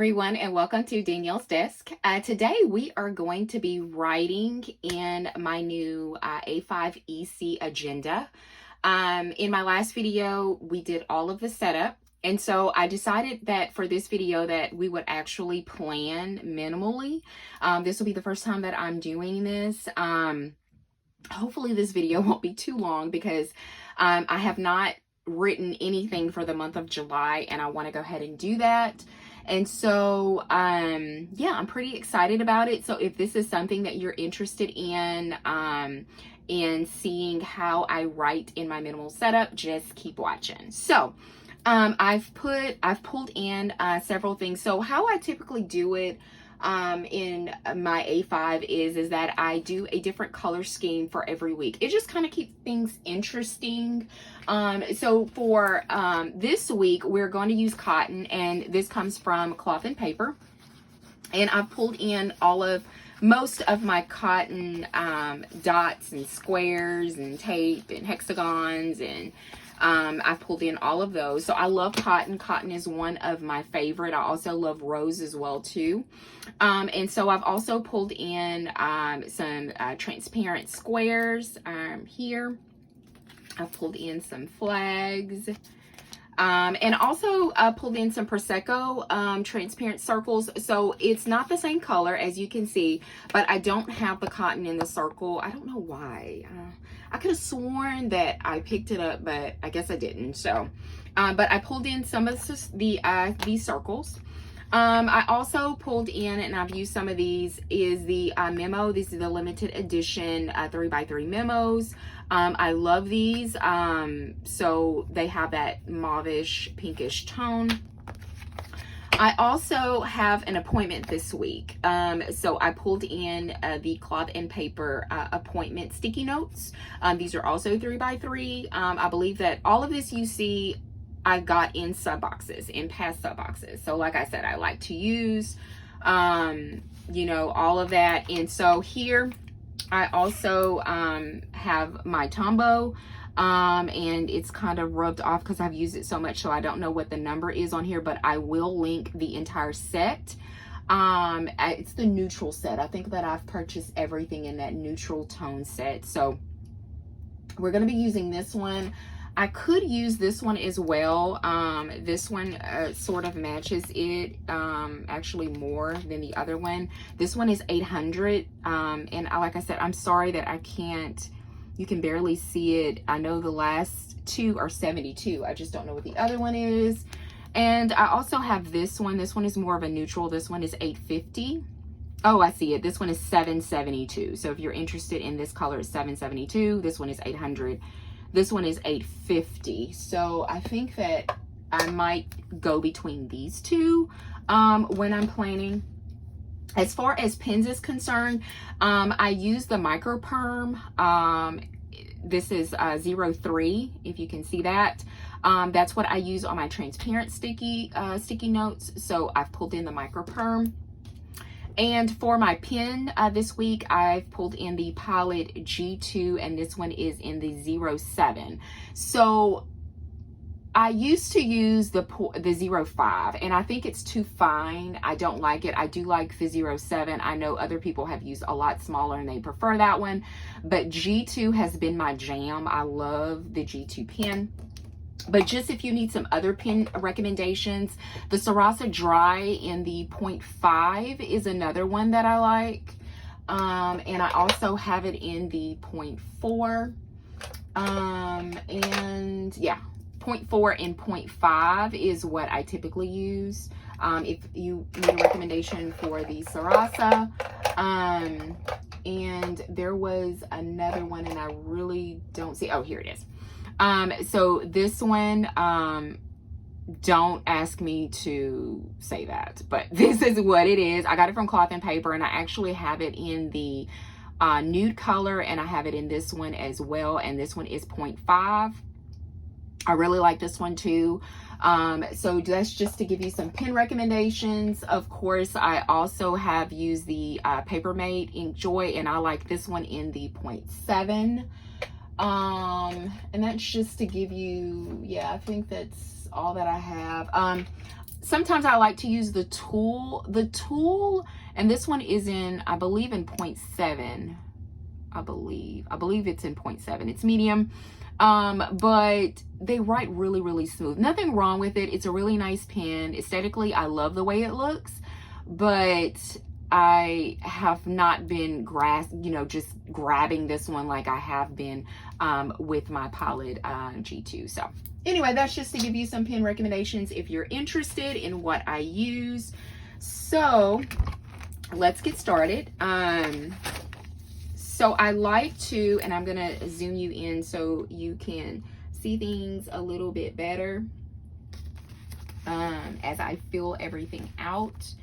everyone, and welcome to Danielle's Desk. Today we are going to be writing in my new A5 EC agenda. In my last video, we did all of the setup, and so I decided that for this video that we would actually plan minimally. This will be the first time that I'm doing this. Hopefully this video won't be too long because I have not written anything for the month of July, and I want to go ahead and do that. And so, yeah, I'm pretty excited about it. So if this is something that you're interested in seeing how I write in my minimal setup, just keep watching. So, I've pulled in several things. So how I typically do it in my A5 is that I do a different color scheme for every week. It just kind of keeps things interesting. So for this week, we're going to use cotton, and this comes from Cloth and Paper. And I've pulled in most of my cotton dots and squares and tape and hexagons, and I've pulled in all of those. So I love cotton. Cotton is one of my favorite. I also love rose as well too. And so I've also pulled in some transparent squares here. I've pulled in some flags. And also pulled in some Prosecco transparent circles. So it's not the same color as you can see, but I don't have the cotton in the circle. I don't know why. I could have sworn that I picked it up, but I guess I didn't. So, but I pulled in some of these circles. I also pulled in, and I've used some of these, is the memo. This is the limited edition 3x3 memos. I love these. So they have that mauvish, pinkish tone. I also have an appointment this week. So I pulled in the Cloth and Paper appointment sticky notes. These are also 3x3. I believe that all of this you see I got in sub boxes, in past sub boxes. So like I said, I like to use, you know, all of that. And so here I also have my Tombow, and it's kind of rubbed off because I've used it so much. So I don't know what the number is on here, but I will link the entire set. It's the neutral set. I think that I've purchased everything in that neutral tone set. So we're going to be using this one. I could use this one as well. This one sort of matches it actually more than the other one. This one is 800, and like I said, I'm sorry that I can't, you can barely see it. I know the last two are 72. I just don't know what the other one is. And I also have this one. This one is more of a neutral. This one is 850. Oh, I see it. This one is 772. So if you're interested in this color, it's 772. This one is 800. This one is 850. So I think that I might go between these two when I'm planning. As far as pens is concerned, I use the Micro Perm. This is 03, if you can see that. That's what I use on my transparent sticky notes. So I've pulled in the Micro Perm. And for my pen this week, I've pulled in the Pilot G2, and this one is in the 07. So I used to use the 05, and I think it's too fine. I don't like it. I do like the 07. I know other people have used a lot smaller and they prefer that one, but G2 has been my jam. I love the G2 pen. But just if you need some other pen recommendations, the Sarasa Dry in the 0.5 is another one that I like. And I also have it in the 0.4. And yeah, 0.4 and 0.5 is what I typically use. If you need a recommendation for the Sarasa. And there was another one, and I really don't see, oh, here it is. So this one, don't ask me to say that, but this is what it is. I got it from Cloth and Paper, and I actually have it in the nude color, and I have it in this one as well, and this one is 0.5. I really like this one too. So that's just to give you some pen recommendations. Of course, I also have used the Papermate Inkjoy, and I like this one in the 0.7. And that's just to give you, yeah, I think that's all that I have. sometimes I like to use the tool, and this one is in, I believe in 0.7. I believe it's in 0.7. It's medium. But they write really, really smooth. Nothing wrong with it. It's a really nice pen. Aesthetically, I love the way it looks, but I have not been just grabbing this one like I have been with my Pilot G2. So anyway, that's just to give you some pen recommendations if you're interested in what I use. So let's get started. So I like to, and I'm gonna zoom you in so you can see things a little bit better as I fill everything out.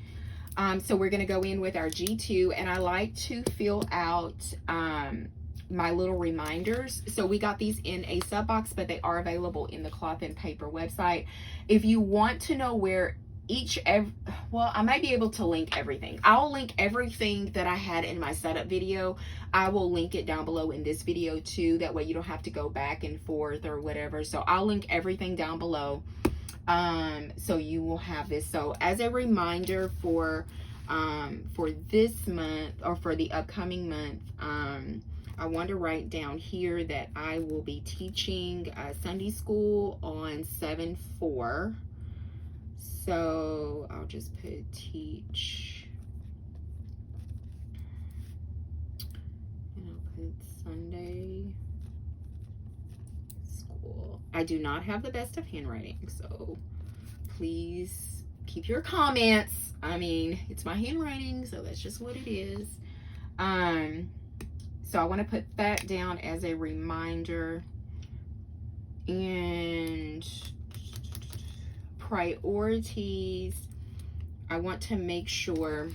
So we're gonna go in with our G2, and I like to fill out my little reminders. So we got these in a sub box, but they are available in the Cloth and Paper website. If you want to know where well, I might be able to link everything. I'll link everything that I had in my setup video. I will link it down below in this video too. That way you don't have to go back and forth or whatever. So I'll link everything down below. So you will have this. So as a reminder for this month, or for the upcoming month, I want to write down here that I will be teaching Sunday school on 7/4. So I'll just put teach, and I'll put Sunday school. I do not have the best of handwriting, so please keep your comments. I mean, it's my handwriting, so that's just what it is. So I want to put that down as a reminder. And priorities, I want to make sure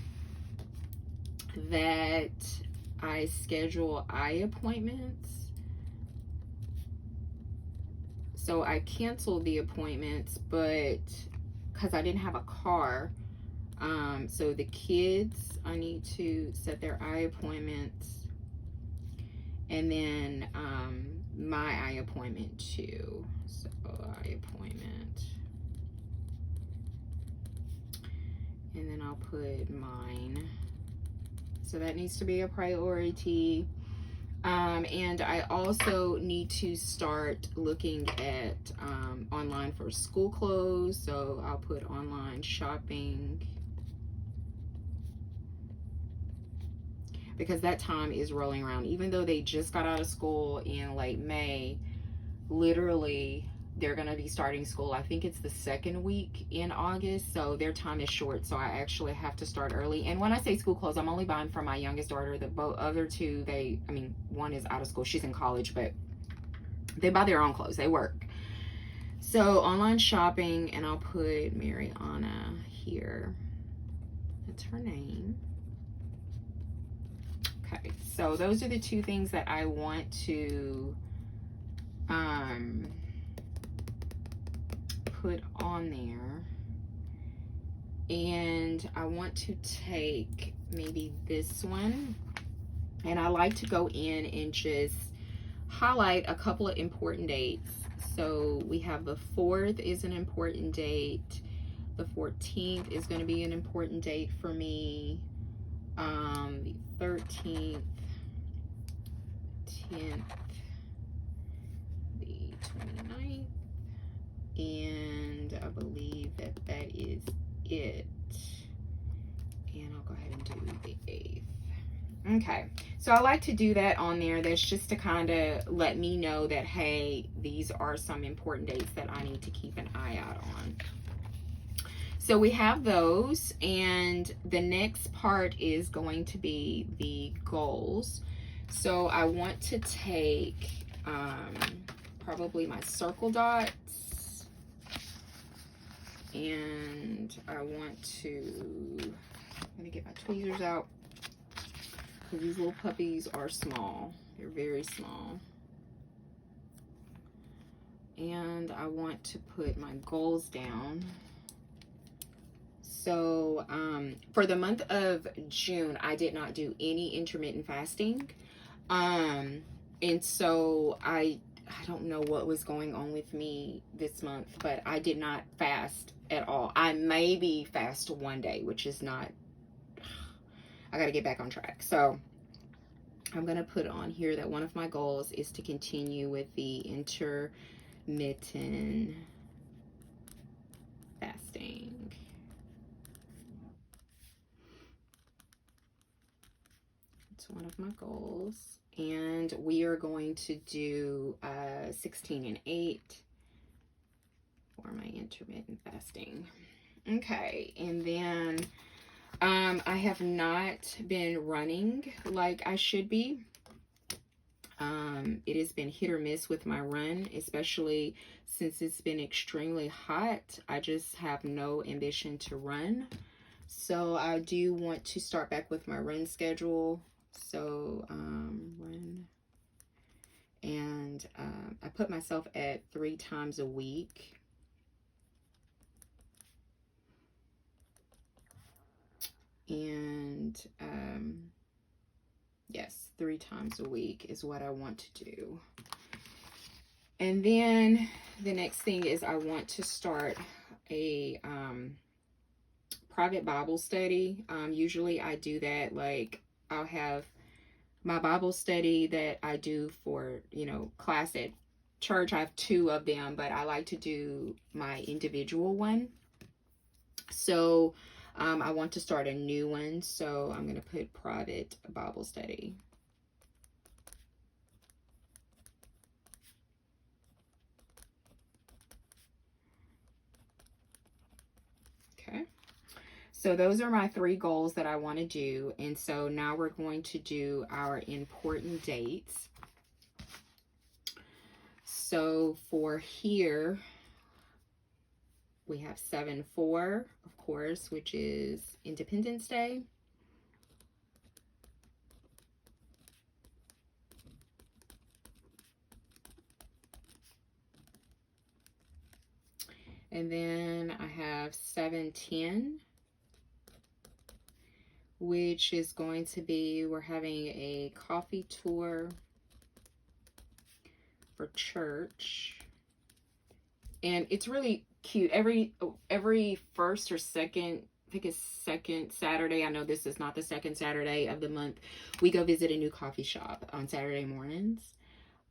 that I schedule eye appointments. So I canceled the appointments, but because I didn't have a car, so the kids, I need to set their eye appointments, and then my eye appointment too. So eye appointment. And then I'll put mine. So that needs to be a priority. And I also need to start looking at online for school clothes. So I'll put online shopping, because that time is rolling around. Even though they just got out of school in late May, literally they're going to be starting school, I think it's the second week in August, so their time is short. So I actually have to start early. And when I say school clothes, I'm only buying for my youngest daughter. The other two, one is out of school, she's in college, but they buy their own clothes, they work. So online shopping, and I'll put Mariana here, that's her name. Okay, so those are the two things that I want to put on there. And I want to take maybe this one, and I like to go in and just highlight a couple of important dates. So we have the 4th is an important date. The 14th is going to be an important date for me. The 13th, 10th, the 29th, and I believe that is it. And I'll go ahead and do the 8th. Okay, so I like to do that on there. That's just to kind of let me know that, hey, these are some important dates that I need to keep an eye out on. So we have those, and the next part is going to be the goals. So I want to take probably my circle dots, and I want to, I'm gonna get my tweezers out. These little puppies are small, they're very small. And I want to put my goals down. So for the month of June, I did not do any intermittent fasting. And so I I don't know what was going on with me this month, but I did not fast at all. I maybe fast one day, which is not, I got to get back on track. So I'm going to put on here that one of my goals is to continue with the intermittent fasting. It's one of my goals. And we are going to do 16 and 8 for my intermittent fasting. Okay, and then I have not been running like I should be. It has been hit or miss with my run, especially since it's been extremely hot. I just have no ambition to run. So I do want to start back with my run schedule. So run. And I put myself at 3 times a week. And yes, 3 times a week is what I want to do. And then the next thing is I want to start a private Bible study. Usually I do that, like I'll have my Bible study that I do for, you know, class at church. I have 2 of them, but I like to do my individual one. So I want to start a new one. So I'm going to put private Bible study. Okay. So those are my 3 goals that I want to do. And so now we're going to do our important dates. So for here, we have 7/4, of course, which is Independence Day. And then I have 7/10, which is going to be, we're having a coffee tour for church. And it's really cute. Every first or second, I think it's second Saturday, I know this is not the second Saturday of the month, we go visit a new coffee shop on Saturday mornings.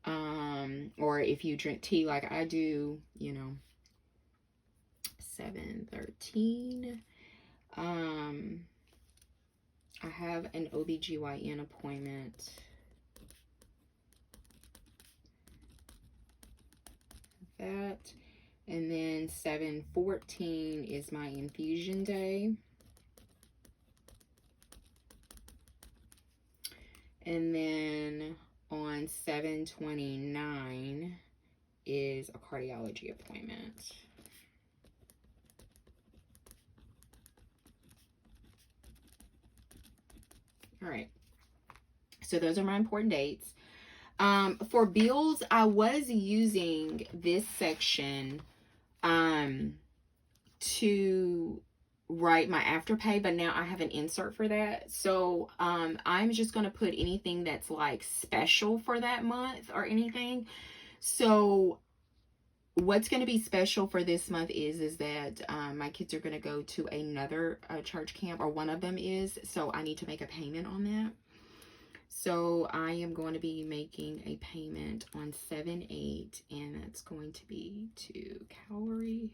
Or if you drink tea like I do, you know, 7/13. I have an OBGYN appointment. That. And then 7/14 is my infusion day. And then on 7/29 is a cardiology appointment. All right. So those are my important dates. For bills, I was using this section to write my Afterpay, but now I have an insert for that. So I'm just going to put anything that's like special for that month or anything. So what's going to be special for this month is that my kids are going to go to another church camp, or one of them is, so I need to make a payment on that. So I am going to be making a payment on 7/8, and that's going to be to Calvary.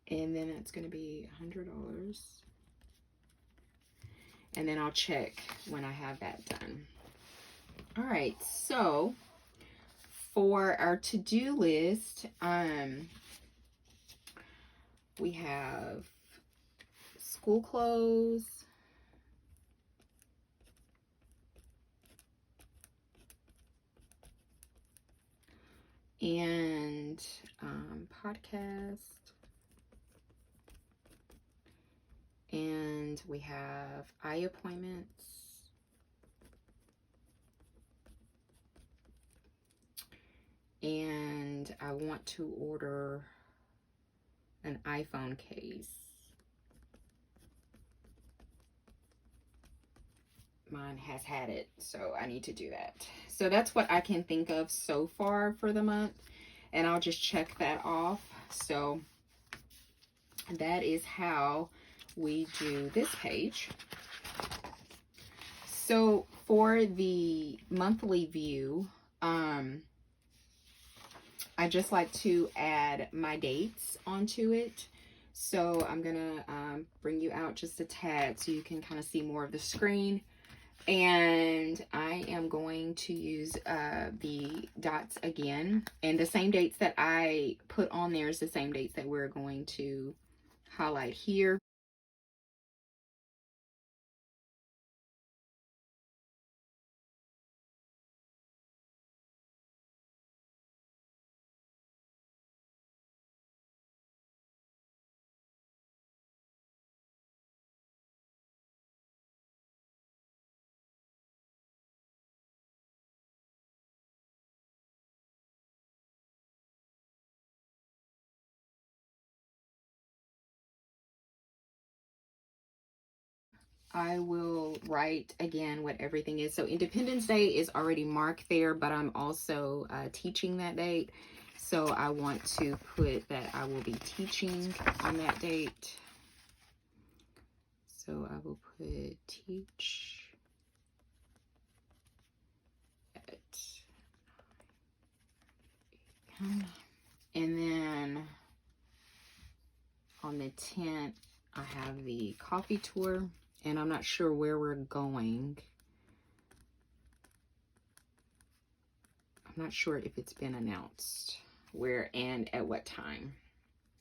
And then that's going to be $100. And then I'll check when I have that done. All right, so for our to-do list, we have school clothes, and podcast, and we have eye appointments, and I want to order an iPhone case. mine has had it, so I need to do that. So that's what I can think of so far for the month, and I'll just check that off. So that is how we do this page. So for the monthly view, I just like to add my dates onto it. So I'm gonna bring you out just a tad so you can kind of see more of the screen. And I am going to use the dots again. And the same dates that I put on there is the same dates that we're going to highlight here. I will write again what everything is. So Independence Day is already marked there, but I'm also teaching that date. So I want to put that I will be teaching on that date. So I will put teach at, and then on the 10th, I have the coffee tour, and I'm not sure where we're going. I'm not sure if it's been announced where and at what time.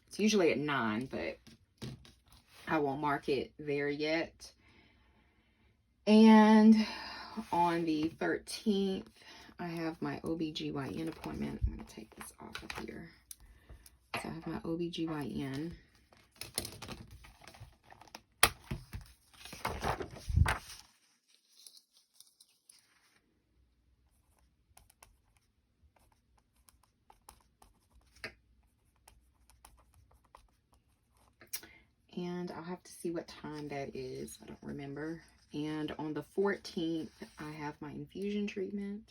It's usually at 9, but I won't mark it there yet. And on the 13th, I have my OBGYN appointment. I'm going to take this off of here. So I have my OBGYN. And I'll have to see what time that is. I don't remember. And on the 14th, I have my infusion treatment.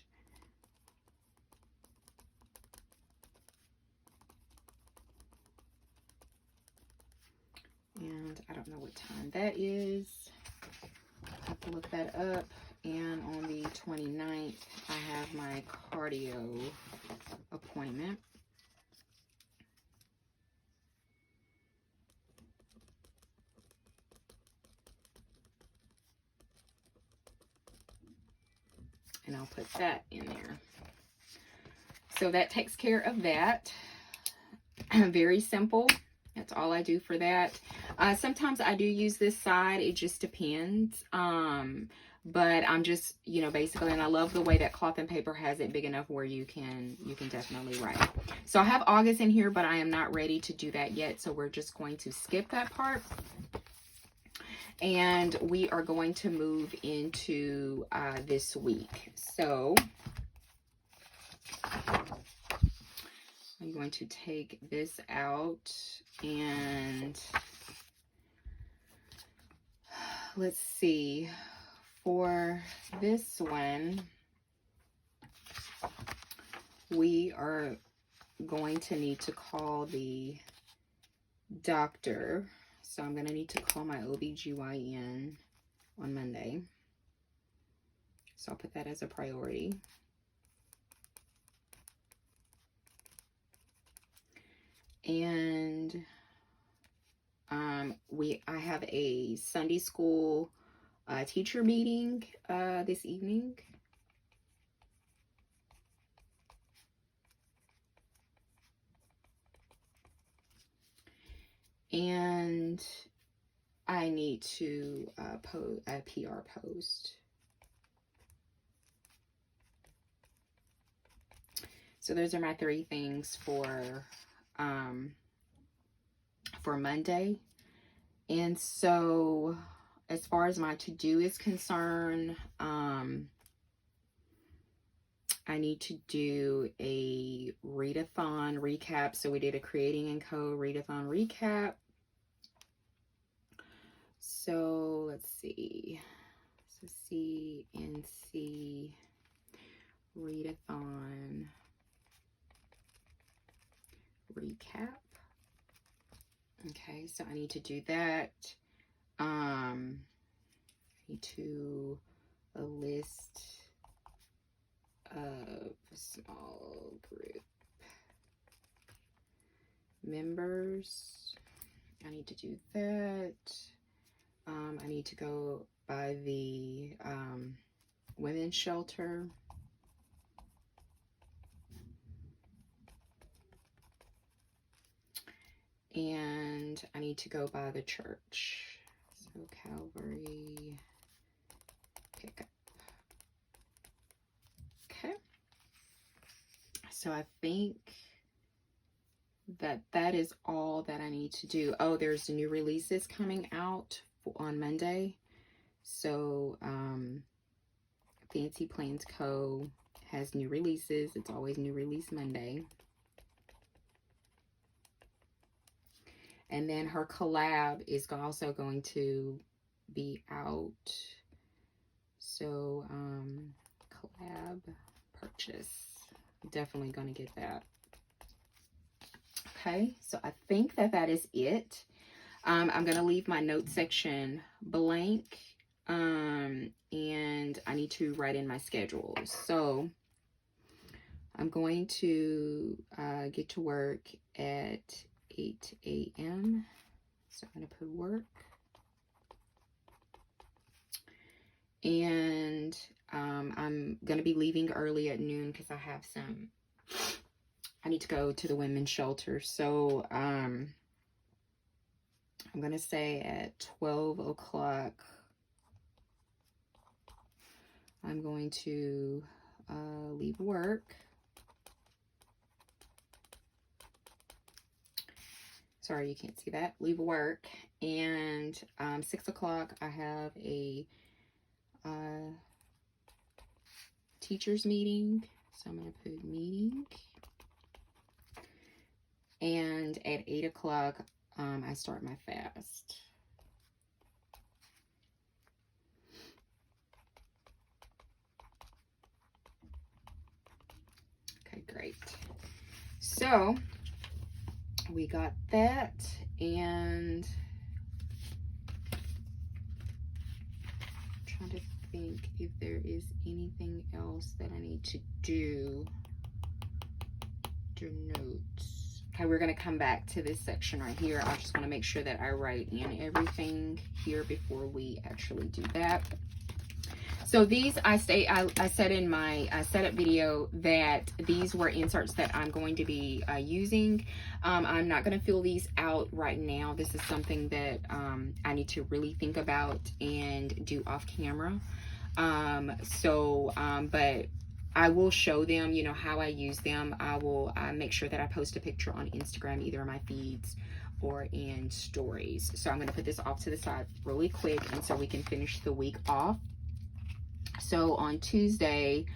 And I don't know what time that is. I have to look that up. And on the 29th, I have my cardio appointment. And I'll put that in there. So that takes care of that. Very simple. That's all I do for that. Sometimes I do use this side. It just depends. But I'm just, you know, basically, and I love the way that cloth and paper has it big enough where you can definitely write. So I have August in here, but I am not ready to do that yet. So we're just going to skip that part. And we are going to move into this week. So I'm going to take this out, and let's see, for this one, we are going to need to call the doctor. So I'm going to need to call my OBGYN on Monday. So I'll put that as a priority. And I have a Sunday school teacher meeting this evening. And I need to post a PR post. So those are my 3 things for Monday. And so as far as my to-do is concerned, I need to do a readathon recap. So we did a Creating and Co. readathon recap. So let's see. So CNC readathon recap. Okay, so I need to do that. I need to a list of small group members. I need to do that. I need to go by the women's shelter. And I need to go by the church. So Calvary pickup. Okay. So I think that is all that I need to do. Oh, there's the new releases coming out on Monday. So Fancy Plans Co. has new releases. It's always new release Monday. And then her collab is also going to be out. So collab purchase. Definitely going to get that. Okay, so I think that is it. I'm going to leave my notes section blank. And I need to write in my schedules. So I'm going to get to work at 8 a.m. So I'm going to put work. And I'm going to be leaving early at noon because I need to go to the women's shelter. So I'm going to say at 12 o'clock, I'm going to leave work. Sorry, you can't see that. Leave work. And 6 o'clock, I have a teacher's meeting. So I'm going to put meeting. And at 8 o'clock, I start my fast. Okay, great. So we got that, and I'm trying to think if there is anything else that I need to do. Your notes. Okay, we're going to come back to this section right here. I just want to make sure that I write in everything here before we actually do that. So these, I said in my setup video that these were inserts that I'm going to be using. I'm not going to fill these out right now. This is something that I need to really think about and do off camera. But I will show them, you know, how I use them. I will make sure that I post a picture on Instagram, either in my feeds or in stories. So I'm going to put this off to the side really quick, and so we can finish the week off. So on Tuesday,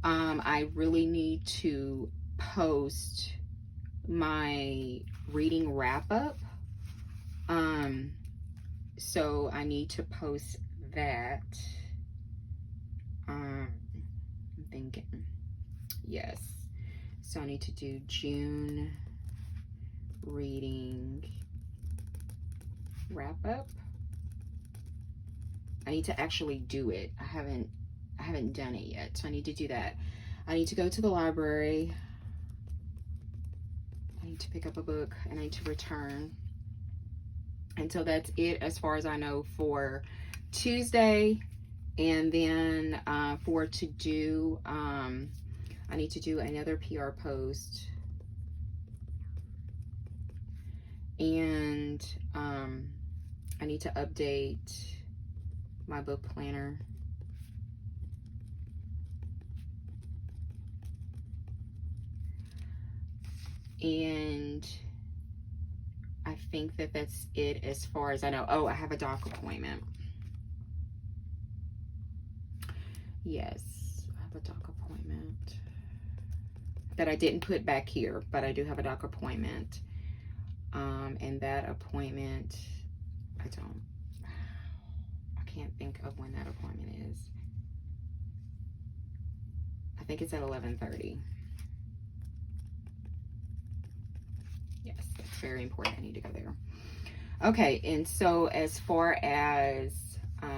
I really need to post my reading wrap up. So I need to post that. I'm thinking, yes. So I need to do June reading wrap up. I need to actually do it. I haven't done it yet, so I need to do that. I need to go to the library. I need to pick up a book, and I need to return. And so that's it as far as I know for Tuesday. And then for to do, I need to do another PR post. And I need to update my book planner. And I think that that's it as far as I know. Oh, I have a doc appointment. Yes, I have a doc appointment that I didn't put back here, but I do have a doc appointment. And that appointment, I can't think of when that appointment is. I think it's at 11:30. Yes, that's very important. I need to go there. Okay, and so as far as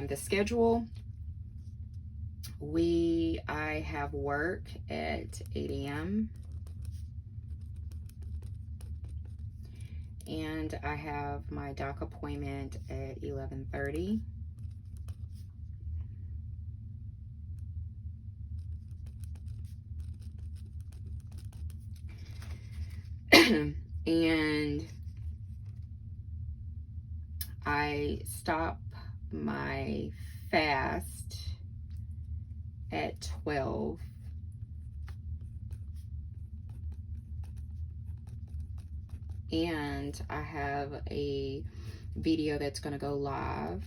the schedule, I have work at 8 a.m. and I have my doc appointment at 11:30. And I stop my fast at 12. And I have a video that's going to go live.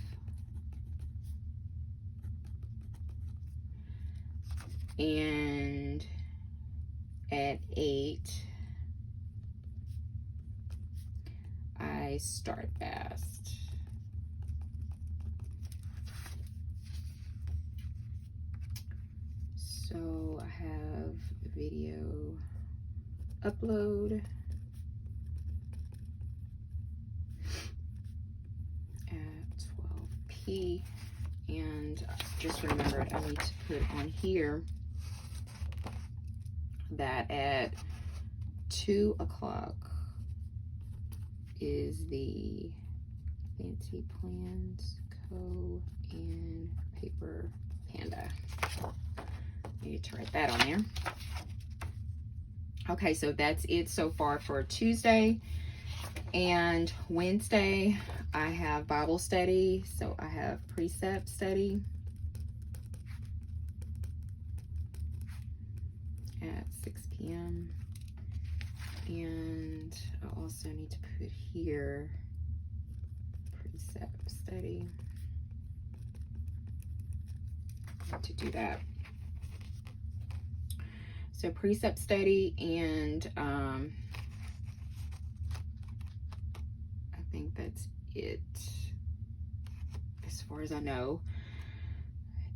And at 8, I start fast. So I have video upload at 12p, and just remembered I need to put on here that at 2 o'clock is the Fancy Plans Co. and Paper Panda. I need to write that on there. Okay, so that's it so far for Tuesday. And Wednesday, I have Bible study. So I have precept study at 6 p.m. And I also need to put here precept study. I need to do that. So precept study, and I think that's it as far as I know.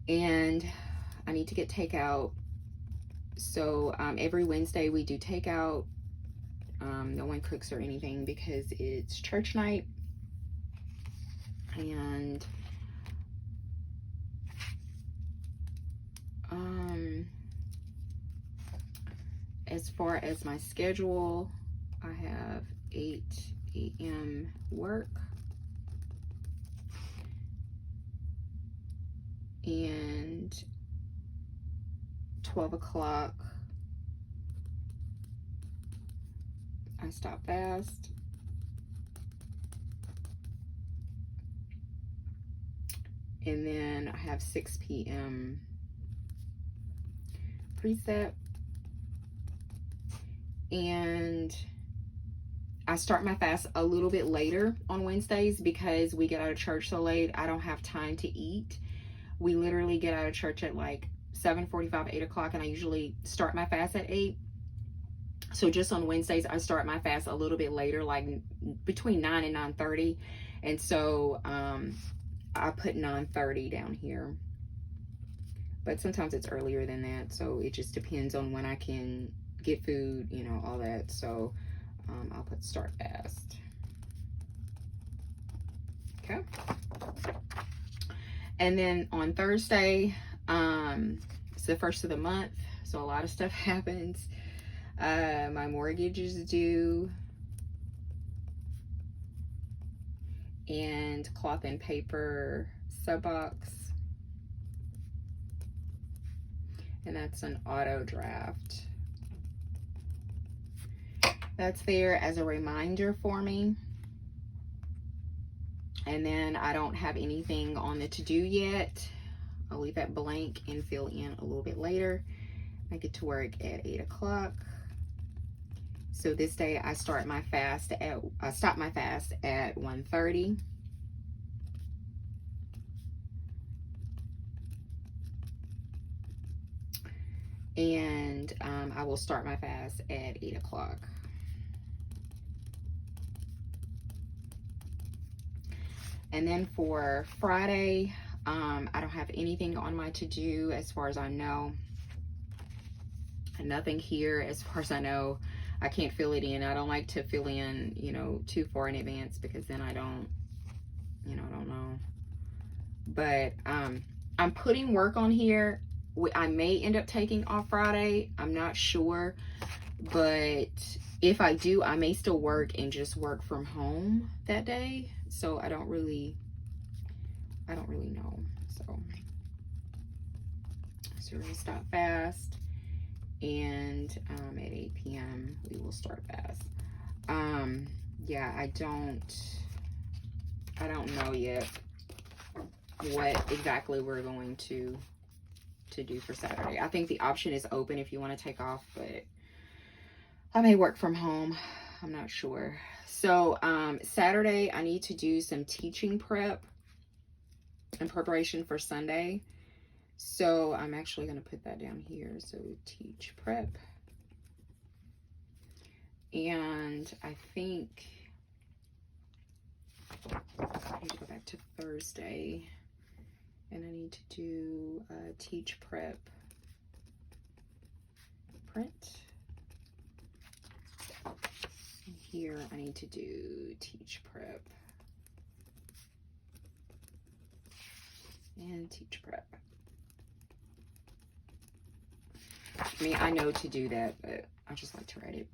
And I need to get takeout. So every Wednesday we do takeout. No one cooks or anything because it's church night. And as far as my schedule, I have 8 a.m. work, and 12 o'clock I stop fast, and then I have 6 p.m. precept. And I start my fast a little bit later on Wednesdays because we get out of church so late. I don't have time to eat. We literally get out of church at like 7:45, 8 o'clock, and I usually start my fast at 8. So just on Wednesdays, I start my fast a little bit later, like between 9 and 9:30. And so I put 9:30 down here. But sometimes it's earlier than that. So it just depends on when I can get food, you know, all that. So I'll put start fast. Okay. And then on Thursday, it's the first of the month, so a lot of stuff happens. My mortgage is due, and cloth and paper sub box, and that's an auto draft. That's there as a reminder for me. And then I don't have anything on the to-do yet. I'll leave that blank and fill in a little bit later. I get to work at 8 o'clock. So this day I stop my fast at 1:30. And I will start my fast at 8 o'clock. And then for Friday, I don't have anything on my to-do as far as I know. Nothing here as far as I know. I can't fill it in. I don't like to fill in, you know, too far in advance, because then I don't, you know, I don't know. But I'm putting work on here. I may end up taking off Friday. I'm not sure. But if I do, I may still work and just work from home that day. So I don't really know. So we're gonna stop fast, and at 8 p.m. we will start fast. Yeah, I don't know yet what exactly we're going to do for Saturday. I think the option is open if you want to take off, but I may work from home. I'm not sure. So Saturday I need to do some teaching prep in preparation for Sunday. So I'm actually going to put that down here. So teach prep. And I think I need to go back to Thursday, and I need to do teach prep print. And here I need to do teach prep and teach prep. I mean, I know to do that, but I just like to write it.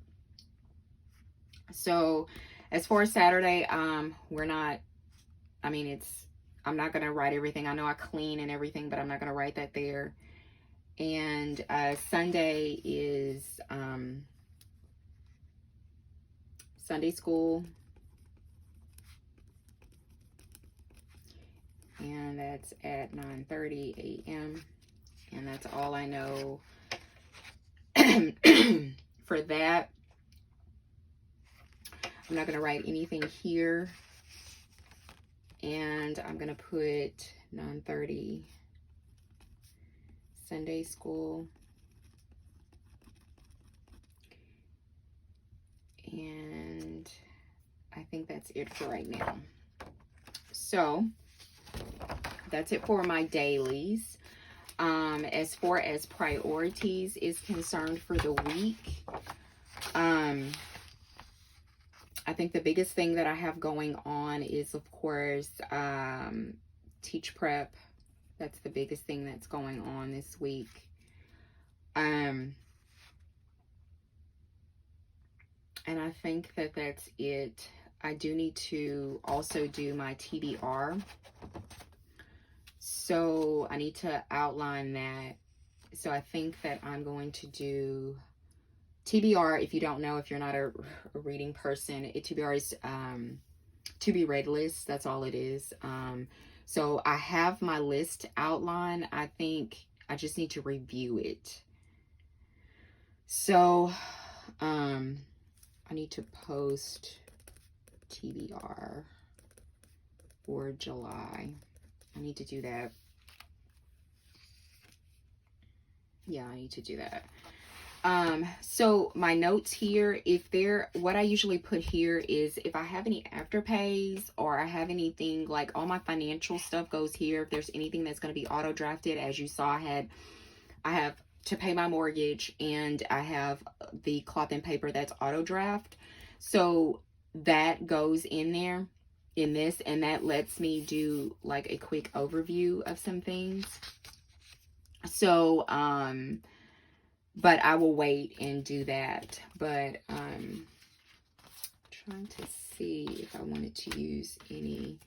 So as far as Saturday, we're not, I mean, I'm not going to write everything. I know I clean and everything, but I'm not going to write that there. And Sunday is Sunday school. And that's at 9:30 a.m. And that's all I know for that. I'm not going to write anything here. And I'm going to put 9:30 Sunday school. And I think that's it for right now. So that's it for my dailies. As far as priorities is concerned for the week, I think the biggest thing that I have going on is, of course, teach prep. That's the biggest thing that's going on this week. And I think that that's it. I do need to also do my TBR. So I need to outline that. So I think that I'm going to do TBR. If you don't know, if you're not a reading person, TBR is to be read list. That's all it is. So I have my list outline. I think I just need to review it. So I need to post TBR for July. I need to do that. Yeah, I need to do that. So my notes here, what I usually put here is if I have any afterpays or I have anything, like all my financial stuff goes here. If there's anything that's going to be auto drafted, as you saw, I have to pay my mortgage, and I have the cloth and paper that's auto draft. So that goes in there in this, and that lets me do like a quick overview of some things. So, but I will wait and do that. But I'm trying to see if I wanted to use any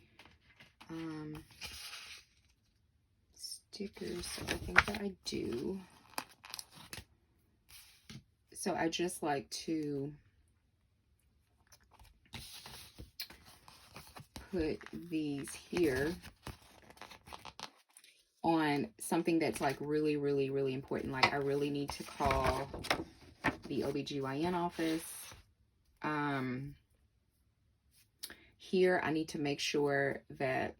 stickers. So I think that I do. So I just like to put these here on something that's like really, really, really important. Like I really need to call the OBGYN office. Here I need to make sure that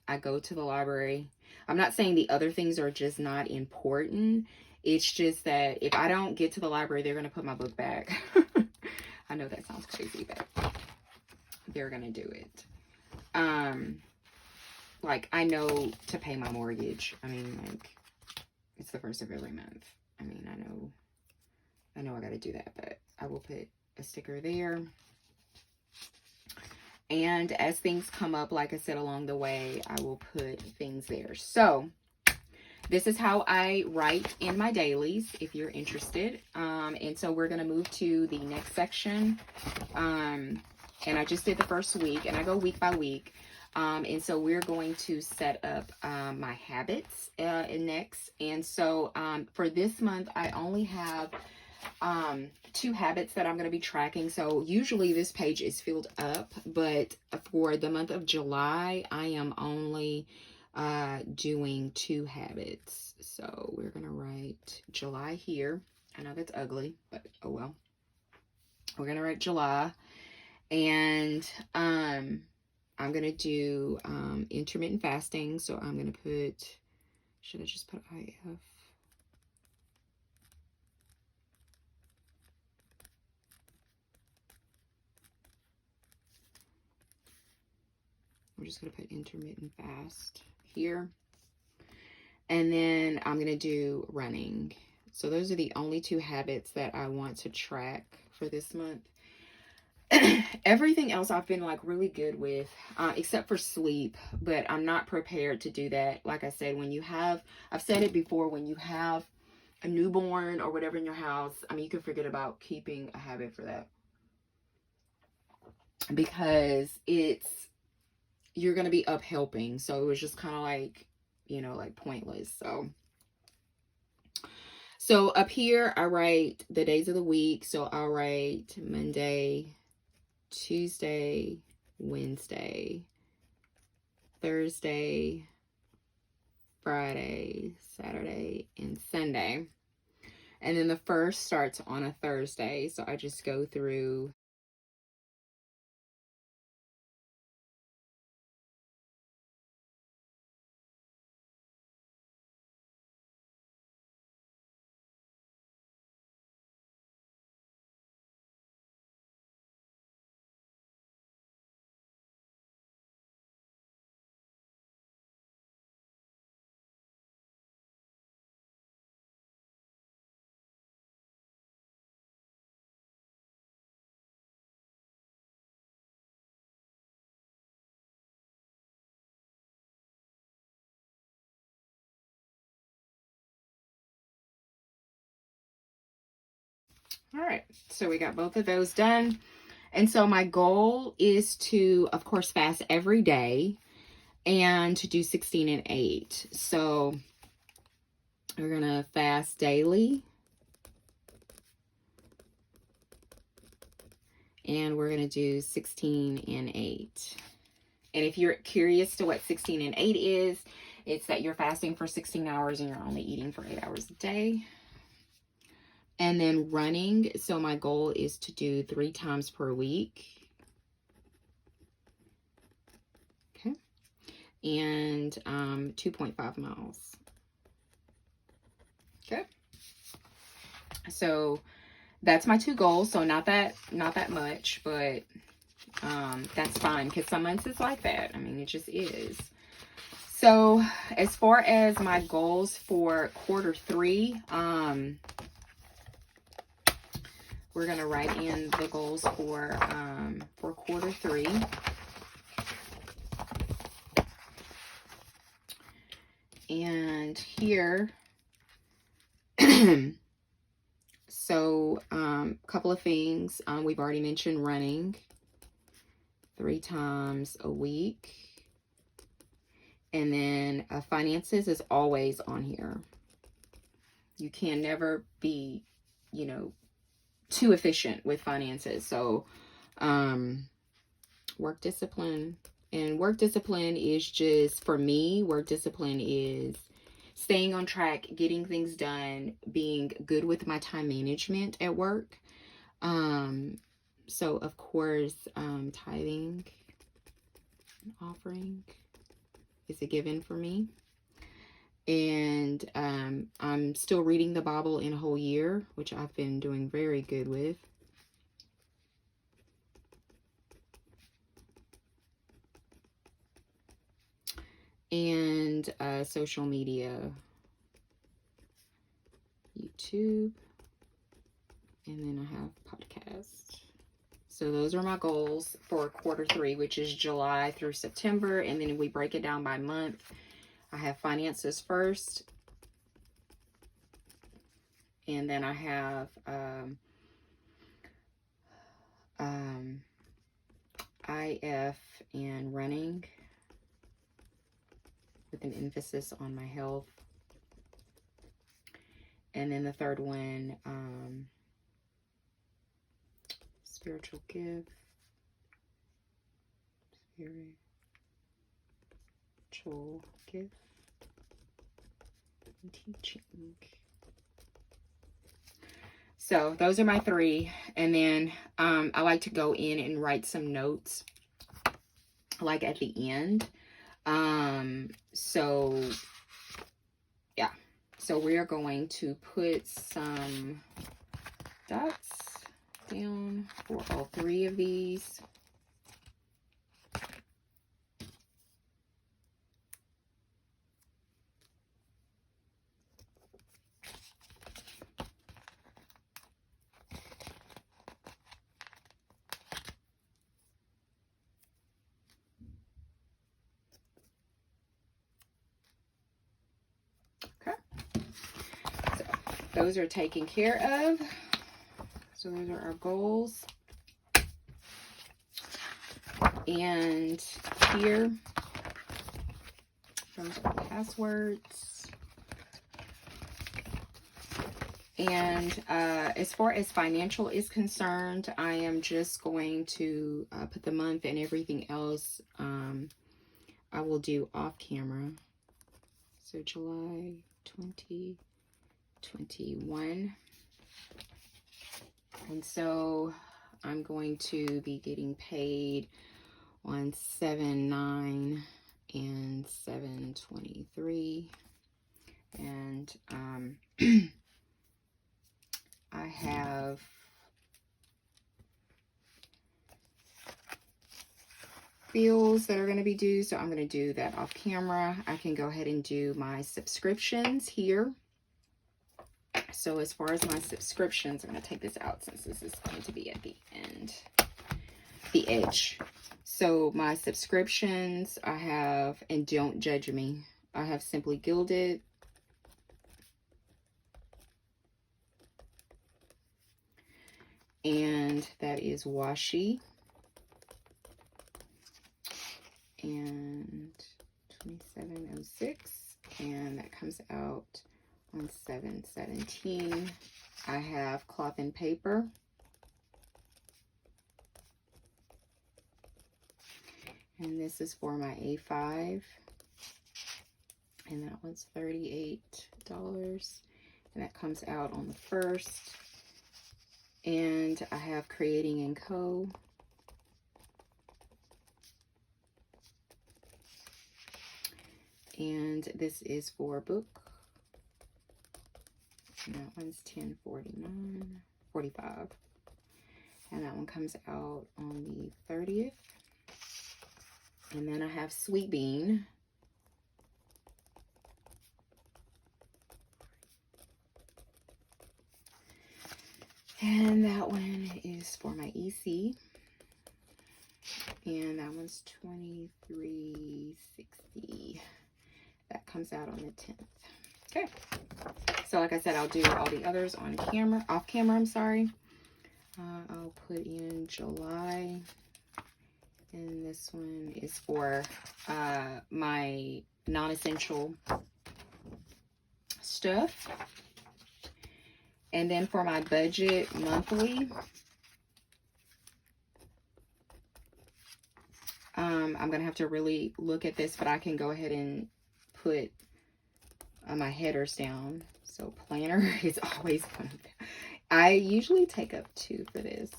I go to the library. I'm not saying the other things are just not important. It's just that if I don't get to the library, they're going to put my book back. I know that sounds crazy, but they're going to do it. like, I know to pay my mortgage. I mean, like, it's the first of every month. I mean, I know I got to do that, but I will put a sticker there. And as things come up, like I said, along the way, I will put things there. So this is how I write in my dailies, if you're interested. And so we're going to move to the next section. And I just did the first week, and I go week by week. And so we're going to set up my habits next. And so for this month, I only have 2 habits that I'm going to be tracking. So usually this page is filled up, but for the month of July, I am only doing 2 habits. So we're going to write July here. I know that's ugly, but oh well. We're going to write July, and I'm going to do intermittent fasting. So I'm going to put, should I just put IF? I'm just going to put intermittent fast here. And then I'm going to do running. So those are the only 2 habits that I want to track for this month. Everything else I've been like really good with, except for sleep, but I'm not prepared to do that. Like I said, when you have, I've said it before, when you have a newborn or whatever in your house, I mean, you can forget about keeping a habit for that, because you're going to be up helping. So it was just kind of like, you know, like pointless. So up here, I write the days of the week. So I'll write Monday, Tuesday, Wednesday, Thursday, Friday, Saturday, and Sunday. And then the first starts on a Thursday. So I just go through all right, so we got both of those done. And so my goal is to, of course, fast every day and to do 16 and 8. So we're going to fast daily. And we're going to do 16 and 8. And if you're curious to what 16 and 8 is, it's that you're fasting for 16 hours and you're only eating for 8 hours a day. And then running. So my goal is to do 3 times per week. Okay. And 2.5 miles. Okay. So that's my 2 goals. So not that much, but that's fine, because some months it's like that. I mean, it just is. So as far as my goals for quarter 3, we're going to write in the goals for quarter 3. And here, so a couple of things. We've already mentioned running 3 times a week. And then finances is always on here. You can never be, you know, too efficient with finances. So work discipline. And work discipline is just, for me, work discipline is staying on track, getting things done, being good with my time management at work. So of course, tithing, offering is a given for me. And I'm still reading the Bible in a whole year, which I've been doing very good with. and social media, YouTube, and then I have podcast. So those are my goals for quarter 3, which is July through September. And then we break it down by month. I have finances first. And then I have IF and running, with an emphasis on my health. And then the third one, spiritual gift, spiritual gift, and teaching. So those are my 3. And then I like to go in and write some notes, like at the end. So yeah, so we are going to put some dots down for all 3 of these. Okay, so those are taken care of. So those are our goals. And here, those are passwords. And as far as financial is concerned, I am just going to put the month, and everything else I will do off camera. So July 2021. And so I'm going to be getting paid on 7/9 and 7/23. And I have bills that are going to be due, so I'm going to do that off camera. I can go ahead and do my subscriptions here. So as far as my subscriptions, I'm going to take this out since this is going to be at the end, the edge. So my subscriptions, I have, and don't judge me, I have Simply Gilded, and that is washi, and 2706, and that comes out on 7/17. I have Cloth and Paper, and this is for my A5, and that one's $38, and that comes out on the 1st. And I have Creating & Co. And this is for a book. And that one's $10.45. And that one comes out on the 30th. And then I have Sweet Bean. And that one is for my EC. And that one's $23.60. That comes out on the 10th. Okay. So like I said, I'll do all the others on camera, off camera, I'm sorry. I'll put in July. And this one is for my non-essential stuff. And then for my budget monthly, I'm going to have to really look at this, but I can go ahead and put my headers down. So planner is always one of them. I usually take up 2 for this.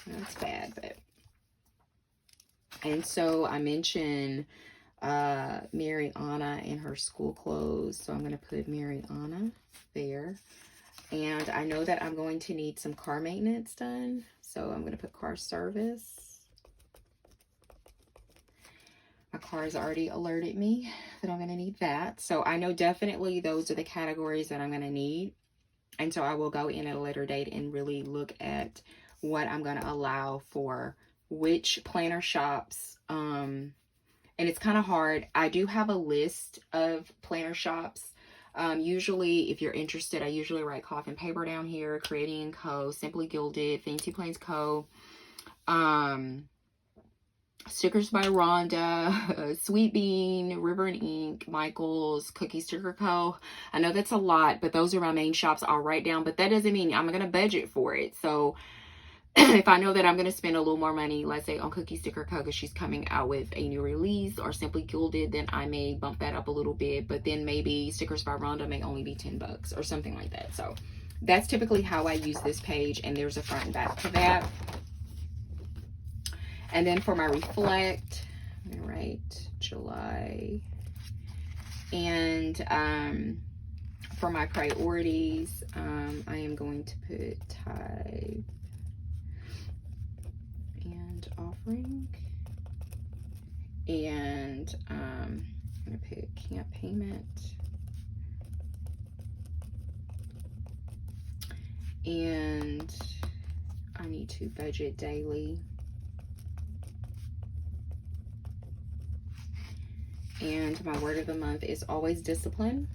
That's bad, but. And so I mentioned Mary Anna and her school clothes. So I'm going to put Mary Anna there. And I know that I'm going to need some car maintenance done. So I'm going to put car service. My car's already alerted me that I'm going to need that. So I know definitely those are the categories that I'm going to need. And so I will go in at a later date and really look at what I'm going to allow for which planner shops. And it's kind of hard. I do have a list of planner shops. Usually, if you're interested, I usually write Coffin Paper down here, Creating & Co., Simply Gilded, Fancy Plains Co., Stickers by Rhonda, Sweet Bean, River and Ink, Michael's, Cookie Sticker Co. I know that's a lot, but those are my main shops I'll write down, but that doesn't mean I'm going to budget for it. So if I know that I'm going to spend a little more money, let's say on Cookie Sticker Co. because she's coming out with a new release, or Simply Gilded, then I may bump that up a little bit, but then maybe Stickers by Rhonda may only be $10 or something like that. So that's typically how I use this page, and there's a front and back to that. And then for my reflect, I'm going to write July. And for my priorities, I am going to put tithe and offering. And I'm going to put camp payment. And I need to budget daily. And my word of the month is always discipline.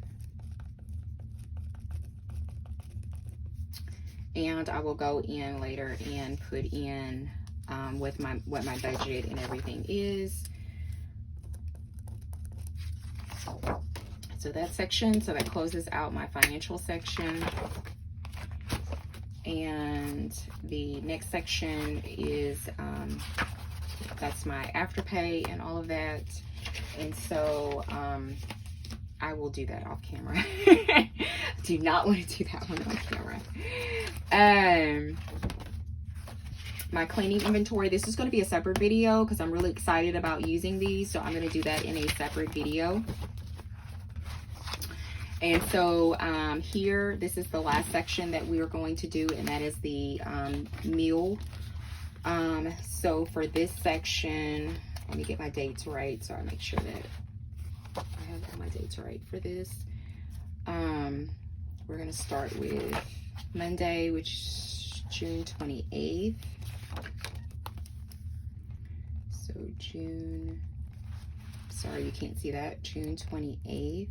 And I will go in later and put in what my budget and everything is. So that section, so that closes out my financial section. And the next section is, that's my Afterpay and all of that. And so I will do that off camera. Do not want to do that one on camera. My cleaning inventory, this is going to be a separate video because I'm really excited about using these. So I'm going to do that in a separate video. And so here, this is the last section that we are going to do, and that is the meal. So for this section, let me get my dates right so I make sure that I have all my dates right for this. We're going to start with Monday, which is June 28th. So June, sorry you can't see that, June 28th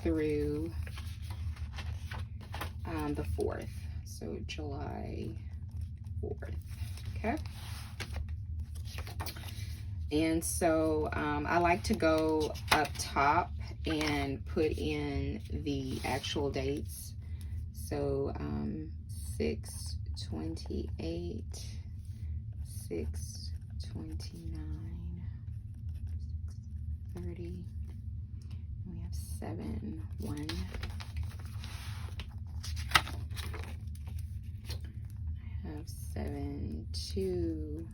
through the 4th. So July 4th. Okay. And so I like to go up top and put in the actual dates. So 6/28, 6/29, 6/30. We have 7/1. I have 7/2,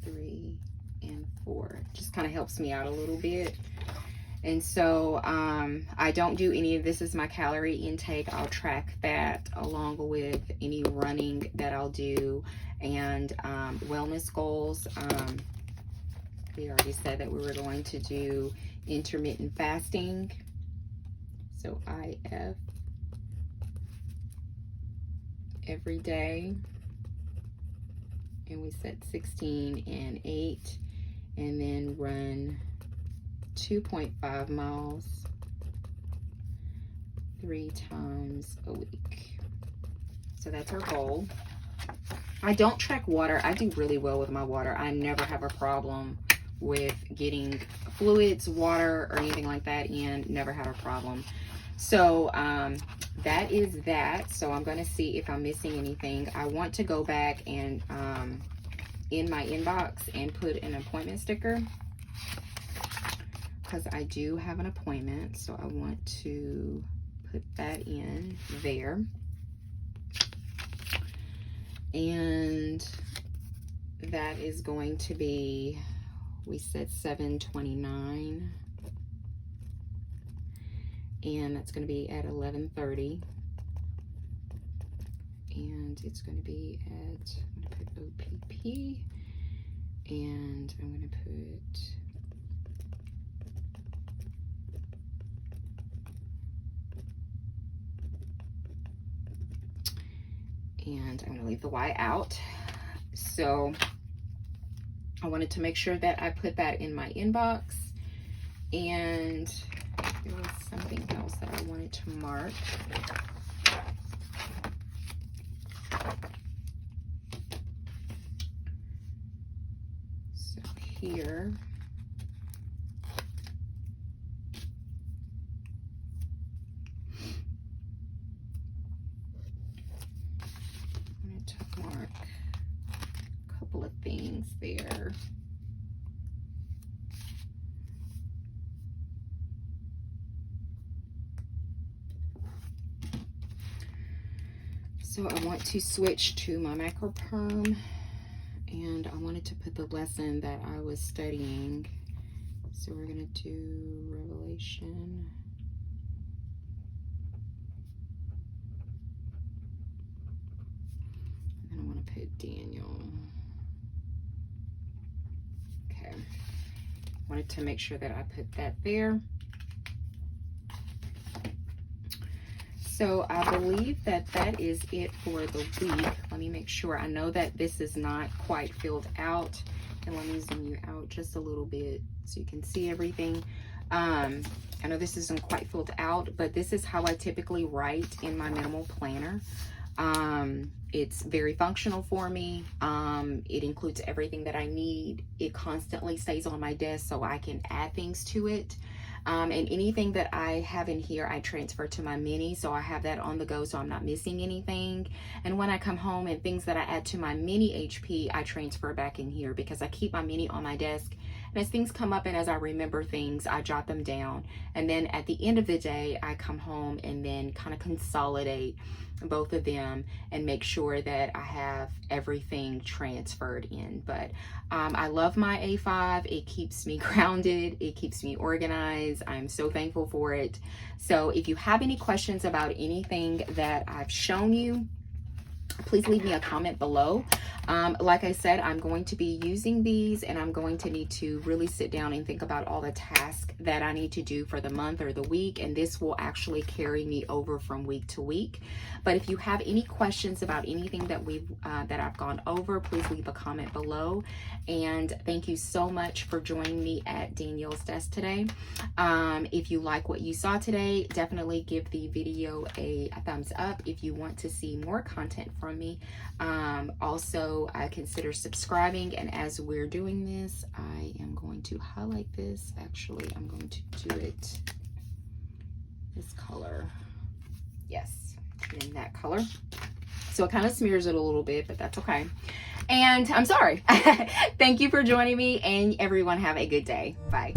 3, and 4. Just kind of helps me out a little bit. And so I don't do any of this as my calorie intake. I'll track that along with any running that I'll do, and wellness goals. We already said that we were going to do intermittent fasting. So IF every day. And we set 16 and 8, and then run 2.5 miles 3 times a week. So that's our goal. I don't track water. I do really well with my water. I never have a problem with getting fluids, water, or anything like that in. Never have a problem. So that is that. So I'm going to see if I'm missing anything. I want to go back and in my inbox and put an appointment sticker, because I do have an appointment. So I want to put that in there. And that is going to be, we said 7/29. And that's going to be at 11:30. And it's going to be at, I'm going to put OPP. And I'm going to put and I'm going to leave the Y out. So I wanted to make sure that I put that in my inbox. And there was something else that I wanted to mark. So here, I'm going to mark a couple of things there. So I want to switch to my macro perm, and I wanted to put the lesson that I was studying. So we're going to do Revelation. And I want to put Daniel. Okay. Wanted to make sure that I put that there. So I believe that that is it for the week. Let me make sure. I know that this is not quite filled out. And let me zoom you out just a little bit so you can see everything. I know this isn't quite filled out, but this is how I typically write in my minimal planner. It's very functional for me. It includes everything that I need. It constantly stays on my desk so I can add things to it. And anything that I have in here, I transfer to my mini, so I have that on the go, so I'm not missing anything. And when I come home and things that I add to my mini HP, I transfer back in here because I keep my mini on my desk. And as things come up and as I remember things, I jot them down. And then at the end of the day, I come home and then kind of consolidate both of them and make sure that I have everything transferred in. But I love my A5. It keeps me grounded. It keeps me organized. I'm so thankful for it. So if you have any questions about anything that I've shown you, please leave me a comment below. Like I said, I'm going to be using these, and I'm going to need to really sit down and think about all the tasks that I need to do for the month or the week, and this will actually carry me over from week to week. But if you have any questions about anything that I've gone over, please leave a comment below. And thank you so much for joining me at Danielle's Desk today. If you like what you saw today, definitely give the video a thumbs up if you want to see more content from me. Also, I consider subscribing, and as we're doing this, I am going to highlight this. Actually, I'm going to do it this color. Yes, in that color. So it kind of smears it a little bit, but that's okay. And I'm sorry. Thank you for joining me, and everyone have a good day. Bye.